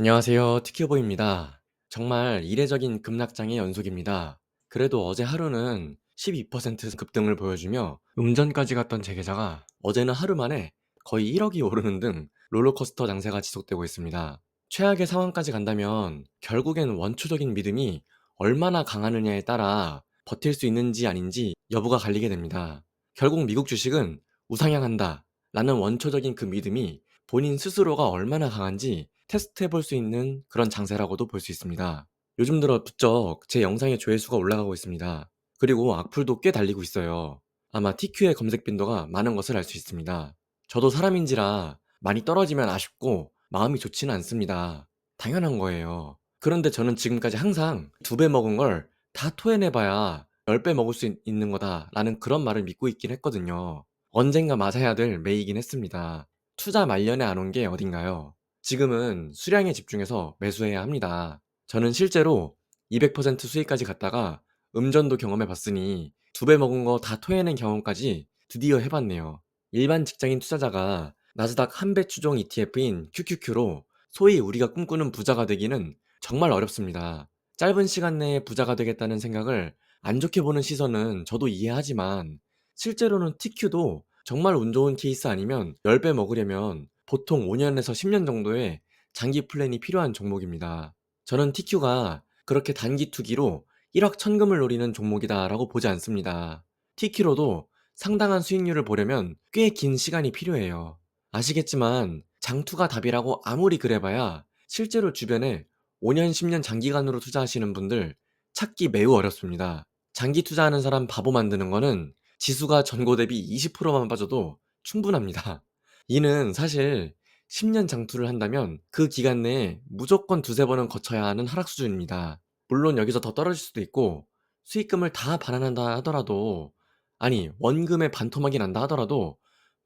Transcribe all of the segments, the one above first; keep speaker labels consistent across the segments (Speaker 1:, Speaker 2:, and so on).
Speaker 1: 안녕하세요. 티큐보입니다. 정말 이례적인 급락장의 연속입니다. 그래도 어제 하루는 12% 급등을 보여주며 음전까지 갔던 제 계좌가 어제는 하루 만에 거의 1억이 오르는 등 롤러코스터 장세가 지속되고 있습니다. 최악의 상황까지 간다면 결국엔 원초적인 믿음이 얼마나 강하느냐에 따라 버틸 수 있는지 아닌지 여부가 갈리게 됩니다. 결국 미국 주식은 우상향한다 라는 원초적인 그 믿음이 본인 스스로가 얼마나 강한지 테스트해 볼 수 있는 그런 장세라고도 볼 수 있습니다. 요즘 들어 부쩍 제 영상의 조회수가 올라가고 있습니다. 그리고 악플도 꽤 달리고 있어요. 아마 TQ의 검색 빈도가 많은 것을 알 수 있습니다. 저도 사람인지라 많이 떨어지면 아쉽고 마음이 좋지는 않습니다. 당연한 거예요. 그런데 저는 지금까지 항상 2배 먹은 걸 다 토해내봐야 10배 먹을 수 있는 거다라는 그런 말을 믿고 있긴 했거든요. 언젠가 맞아야 될 매이긴 했습니다. 투자 말년에 안 온 게 어딘가요? 지금은 수량에 집중해서 매수해야 합니다. 저는 실제로 200% 수익까지 갔다가 음전도 경험해 봤으니 2배 먹은 거 다 토해낸 경험까지 드디어 해봤네요. 일반 직장인 투자자가 나스닥 한배 추종 ETF인 QQQ로 소위 우리가 꿈꾸는 부자가 되기는 정말 어렵습니다. 짧은 시간 내에 부자가 되겠다는 생각을 안 좋게 보는 시선은 저도 이해하지만 실제로는 TQ도 정말 운 좋은 케이스 아니면 10배 먹으려면 보통 5년에서 10년 정도의 장기 플랜이 필요한 종목입니다. 저는 TQ가 그렇게 단기 투기로 1억 천금을 노리는 종목이다라고 보지 않습니다. TQ로도 상당한 수익률을 보려면 꽤 긴 시간이 필요해요. 아시겠지만 장투가 답이라고 아무리 그래봐야 실제로 주변에 5년, 10년 장기간으로 투자하시는 분들 찾기 매우 어렵습니다. 장기 투자하는 사람 바보 만드는 거는 지수가 전고 대비 20%만 빠져도 충분합니다. 이는 사실 10년 장투를 한다면 그 기간 내에 무조건 두세 번은 거쳐야 하는 하락 수준입니다. 물론 여기서 더 떨어질 수도 있고 수익금을 다 반환한다 하더라도, 아니 원금에 반토막이 난다 하더라도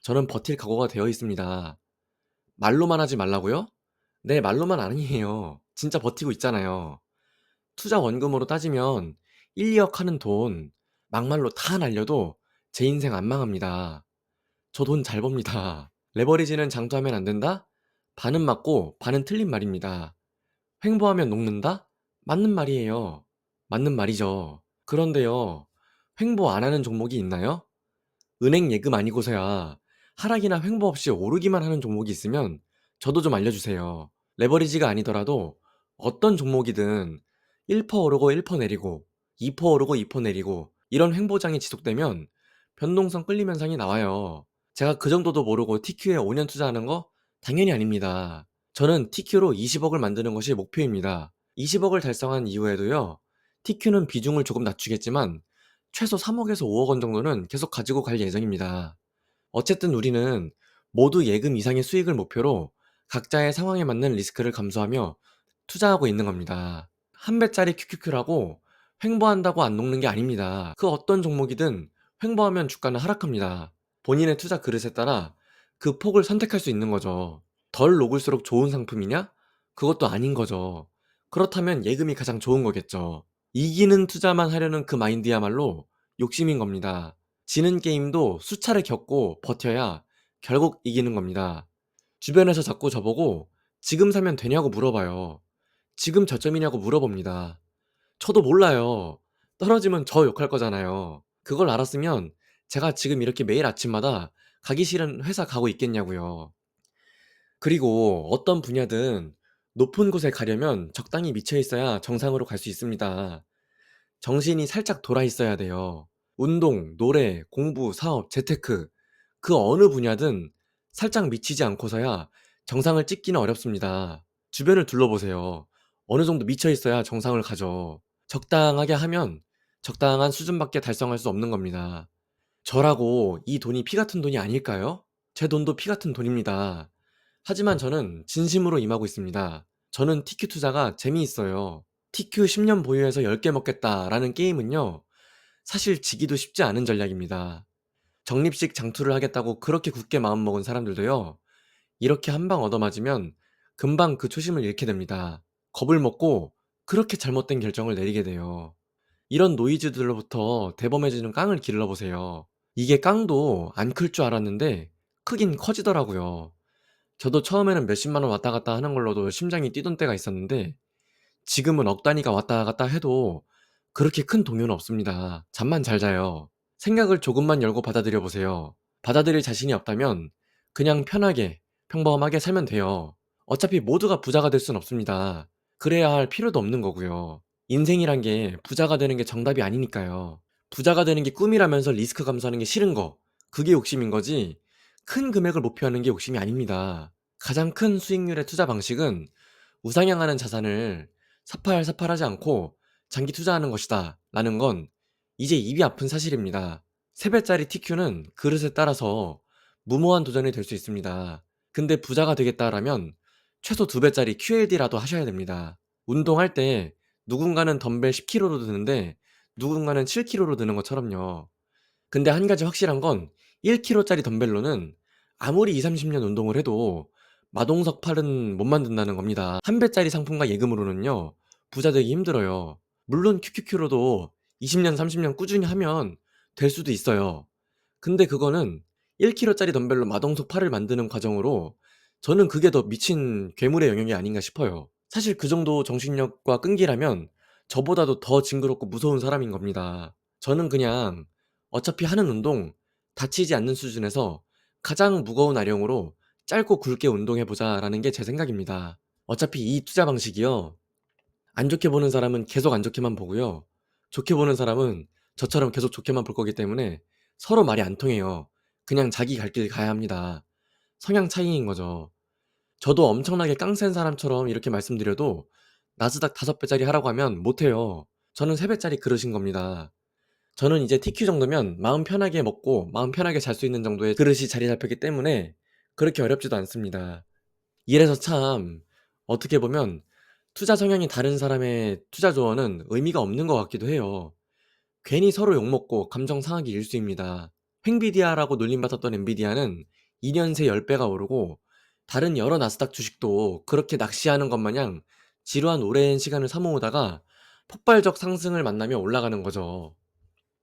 Speaker 1: 저는 버틸 각오가 되어 있습니다. 말로만 하지 말라고요? 네, 말로만 아니에요. 진짜 버티고 있잖아요. 투자 원금으로 따지면 1, 2억 하는 돈 막말로 다 날려도 제 인생 안 망합니다. 저 돈 잘 법니다. 레버리지는 장투하면 안 된다? 반은 맞고 반은 틀린 말입니다. 횡보하면 녹는다? 맞는 말이에요. 맞는 말이죠. 그런데요, 횡보 안 하는 종목이 있나요? 은행 예금 아니고서야 하락이나 횡보 없이 오르기만 하는 종목이 있으면 저도 좀 알려주세요. 레버리지가 아니더라도 어떤 종목이든 1% 오르고 1% 내리고 2% 오르고 2% 내리고 이런 횡보장이 지속되면 변동성 끌림 현상이 나와요. 제가 그 정도도 모르고 TQ에 5년 투자하는 거 당연히 아닙니다. 저는 TQ로 20억을 만드는 것이 목표입니다. 20억을 달성한 이후에도요, TQ는 비중을 조금 낮추겠지만 최소 3억에서 5억 원 정도는 계속 가지고 갈 예정입니다. 어쨌든 우리는 모두 예금 이상의 수익을 목표로 각자의 상황에 맞는 리스크를 감수하며 투자하고 있는 겁니다. 한 배짜리 QQQ라고 횡보한다고 안 녹는 게 아닙니다. 그 어떤 종목이든 횡보하면 주가는 하락합니다. 본인의 투자 그릇에 따라 그 폭을 선택할 수 있는 거죠. 덜 녹을수록 좋은 상품이냐? 그것도 아닌 거죠. 그렇다면 예금이 가장 좋은 거겠죠. 이기는 투자만 하려는 그 마인드야말로 욕심인 겁니다. 지는 게임도 수차례 겪고 버텨야 결국 이기는 겁니다. 주변에서 자꾸 저보고 지금 사면 되냐고 물어봐요. 지금 저점이냐고 물어봅니다. 저도 몰라요. 떨어지면 저 욕할 거잖아요. 그걸 알았으면 제가 지금 이렇게 매일 아침마다 가기 싫은 회사 가고 있겠냐고요. 그리고 어떤 분야든 높은 곳에 가려면 적당히 미쳐 있어야 정상으로 갈 수 있습니다. 정신이 살짝 돌아 있어야 돼요. 운동, 노래, 공부, 사업, 재테크, 그 어느 분야든 살짝 미치지 않고서야 정상을 찍기는 어렵습니다. 주변을 둘러보세요. 어느 정도 미쳐 있어야 정상을 가죠. 적당하게 하면 적당한 수준밖에 달성할 수 없는 겁니다. 저라고 이 돈이 피 같은 돈이 아닐까요? 제 돈도 피 같은 돈입니다. 하지만 저는 진심으로 임하고 있습니다. 저는 TQ 투자가 재미있어요. TQ 10년 보유해서 10개 먹겠다라는 게임은요, 사실 지기도 쉽지 않은 전략입니다. 적립식 장투를 하겠다고 그렇게 굳게 마음먹은 사람들도요, 이렇게 한 방 얻어맞으면 금방 그 초심을 잃게 됩니다. 겁을 먹고 그렇게 잘못된 결정을 내리게 돼요. 이런 노이즈들로부터 대범해지는 깡을 길러보세요. 이게 깡도 안 클 줄 알았는데 크긴 커지더라고요. 저도 처음에는 몇십만 원 왔다 갔다 하는 걸로도 심장이 뛰던 때가 있었는데 지금은 억 단위가 왔다 갔다 해도 그렇게 큰 동요는 없습니다. 잠만 잘 자요. 생각을 조금만 열고 받아들여 보세요. 받아들일 자신이 없다면 그냥 편하게 평범하게 살면 돼요. 어차피 모두가 부자가 될 순 없습니다. 그래야 할 필요도 없는 거고요. 인생이란 게 부자가 되는 게 정답이 아니니까요. 부자가 되는 게 꿈이라면서 리스크 감수하는 게 싫은 거, 그게 욕심인 거지 큰 금액을 목표하는 게 욕심이 아닙니다. 가장 큰 수익률의 투자 방식은 우상향하는 자산을 사팔사팔하지 않고 장기 투자하는 것이다 라는 건 이제 입이 아픈 사실입니다. 3배짜리 TQ는 그릇에 따라서 무모한 도전이 될 수 있습니다. 근데 부자가 되겠다라면 최소 2배짜리 QLD라도 하셔야 됩니다. 운동할 때 누군가는 덤벨 10kg로 드는데 누군가는 7kg로 드는 것처럼요. 근데 한 가지 확실한 건 1kg짜리 덤벨로는 아무리 20-30년 운동을 해도 마동석 팔은 못 만든다는 겁니다. 한 배짜리 상품과 예금으로는요, 부자 되기 힘들어요. 물론 QQQ로도 20년, 30년 꾸준히 하면 될 수도 있어요. 근데 그거는 1kg짜리 덤벨로 마동석 팔을 만드는 과정으로 저는 그게 더 미친 괴물의 영역이 아닌가 싶어요. 사실 그 정도 정신력과 끈기라면 저보다도 더 징그럽고 무서운 사람인 겁니다. 저는 그냥 어차피 하는 운동 다치지 않는 수준에서 가장 무거운 아령으로 짧고 굵게 운동해보자 라는 게 제 생각입니다. 어차피 이 투자 방식이요, 안 좋게 보는 사람은 계속 안 좋게만 보고요, 좋게 보는 사람은 저처럼 계속 좋게만 볼 거기 때문에 서로 말이 안 통해요. 그냥 자기 갈 길 가야 합니다. 성향 차이인 거죠. 저도 엄청나게 깡센 사람처럼 이렇게 말씀드려도 나스닥 5배짜리 하라고 하면 못해요. 저는 3배짜리 그러신 겁니다. 저는 이제 TQ 정도면 마음 편하게 먹고 마음 편하게 잘 수 있는 정도의 그릇이 자리 잡혔기 때문에 그렇게 어렵지도 않습니다. 이래서 참 어떻게 보면 투자 성향이 다른 사람의 투자 조언은 의미가 없는 것 같기도 해요. 괜히 서로 욕먹고 감정 상하기 일쑤입니다. 횡비디아라고 놀림받았던 엔비디아는 2년 새 10배가 오르고 다른 여러 나스닥 주식도 그렇게 낚시하는 것 마냥 지루한 오랜 시간을 사모으다가 폭발적 상승을 만나며 올라가는 거죠.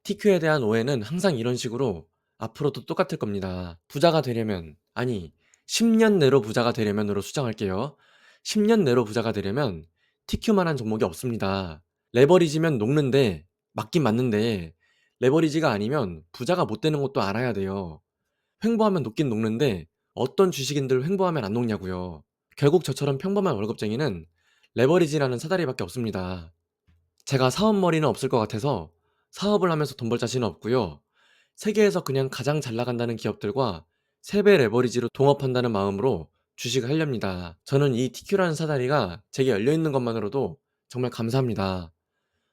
Speaker 1: TQ에 대한 오해는 항상 이런 식으로 앞으로도 똑같을 겁니다. 부자가 되려면, 아니, 10년 내로 부자가 되려면으로 수정할게요. 10년 내로 부자가 되려면 TQ만한 종목이 없습니다. 레버리지면 녹는데, 맞긴 맞는데, 레버리지가 아니면 부자가 못 되는 것도 알아야 돼요. 횡보하면 녹긴 녹는데, 어떤 주식인들 횡보하면 안 녹냐고요. 결국 저처럼 평범한 월급쟁이는 레버리지라는 사다리밖에 없습니다. 제가 사업머리는 없을 것 같아서 사업을 하면서 돈 벌 자신은 없고요. 세계에서 그냥 가장 잘 나간다는 기업들과 3배 레버리지로 동업한다는 마음으로 주식을 하렵니다. 저는 이 TQ라는 사다리가 제게 열려있는 것만으로도 정말 감사합니다.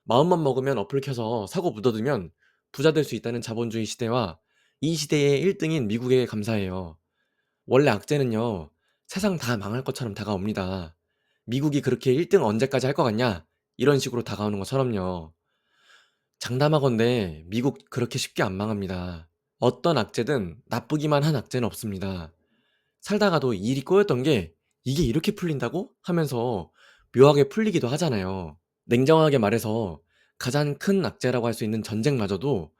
Speaker 1: 마음만 먹으면 어플 켜서 사고 묻어두면 부자 될 수 있다는 자본주의 시대와 이 시대의 1등인 미국에 감사해요. 원래 악재는요, 세상 다 망할 것처럼 다가옵니다. 미국이 그렇게 1등 언제까지 할 것 같냐? 이런 식으로 다가오는 것처럼요. 장담하건대 미국 그렇게 쉽게 안 망합니다. 어떤 악재든 나쁘기만 한 악재는 없습니다. 살다가도 일이 꼬였던 게 이게 이렇게 풀린다고? 하면서 묘하게 풀리기도 하잖아요. 냉정하게 말해서 가장 큰 악재라고 할 수 있는 전쟁마저도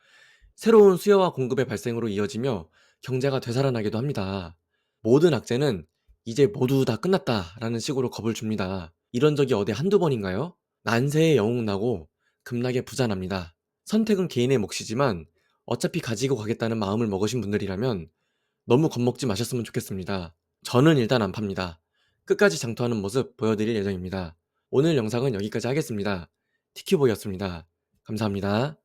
Speaker 1: 새로운 수요와 공급의 발생으로 이어지며 경제가 되살아나기도 합니다. 모든 악재는 이제 모두 다 끝났다라는 식으로 겁을 줍니다. 이런 적이 어디 한두 번인가요? 난세의 영웅 나고 급락의 부자 납니다. 선택은 개인의 몫이지만 어차피 가지고 가겠다는 마음을 먹으신 분들이라면 너무 겁먹지 마셨으면 좋겠습니다. 저는 일단 안 팝니다. 끝까지 장투하는 모습 보여드릴 예정입니다. 오늘 영상은 여기까지 하겠습니다. 티큐보이였습니다. 감사합니다.